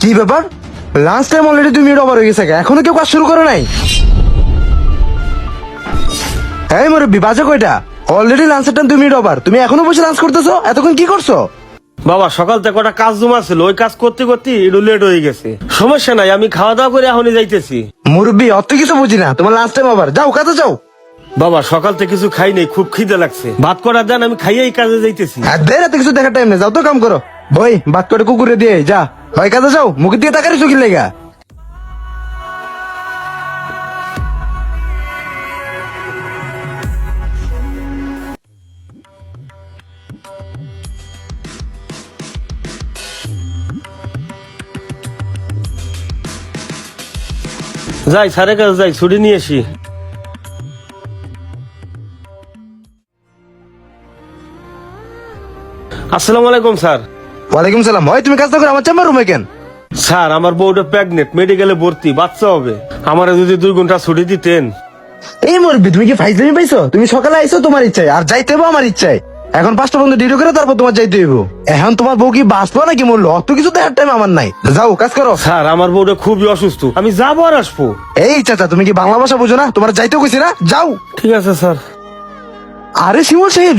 কি ব্যাপার? Lunch time already 2 minute over হয়ে গেছে, এখনো কেউ কাজ শুরু করে নাই? এই মুরব্বি, বাজে কয়টা? অলরেডি লাঞ্চের টাইম 2 মিনিট ওভার, তুমি এখনো বসে লাঞ্চ করতেছো? এতক্ষণ কি করছো? বাবা সকাল থেকে কটা কাজ জমা ছিল, ওই কাজ করতে করতে একটু লেট হয়ে গেছে। সমস্যা নাই, আমি খাওয়া দাওয়া করে এখনই যাইতেছি। মুরব্বি, অত কিছু বুঝি না, তোমার লাঞ্চ টাইম ওভার, যাও কাজে যাও। বাবা সকাল থেকে কিছু খাই নাই, খুব খিদে লাগছে, ভাত করা দেন, আমি খাইয়েই কাজে যাইতেছি। আর দের এত কিছু দেখার টাইম নেই, যাও তো কাম করো। বই বাদ করে কুকুরে দিয়ে যা, হয় কাজে যাও, মুখের দিয়ে তাকারি চোখের লেগা। যাই স্যারের কাছে যাই, ছুটি নিয়ে আসি। আসসালামু আলাইকুম স্যার। ওয়ালাইকুম সালাম। হয় তুমি কাজটা করে আমার চেম্বার রুমে কেন? স্যার আমার বউটা প্রেগনেন্ট, মেডিকেলে ভর্তি, বাচ্চা হবে। আমারে যদি 2 ঘন্টা ছুটি দিতেন। এই মুরব্বি, তুমি কি ফাইজলামি পাইছো? তুমি সকালে আইছো তোমার ইচ্ছায়, আর যাইতে হবো আমার ইচ্ছায়। এখন 5টা পর্যন্ত ডিউটি করে তারপর তোমার যাইতে হইব। এখন তোমার বউ কি বাঁচবো নাকি মরলো, অত কিছু দেখার টাইম আমার নাই। যাও কাজ করো। স্যার আমার বউটা খুবই অসুস্থ, আমি যাবো আর আসবো। এই চাচা, তুমি কি বাংলা ভাষা বুঝো না? তোমার যাইতেও কইছি না, যাও। ঠিক আছে স্যার। আরে শিমুল সাহেব,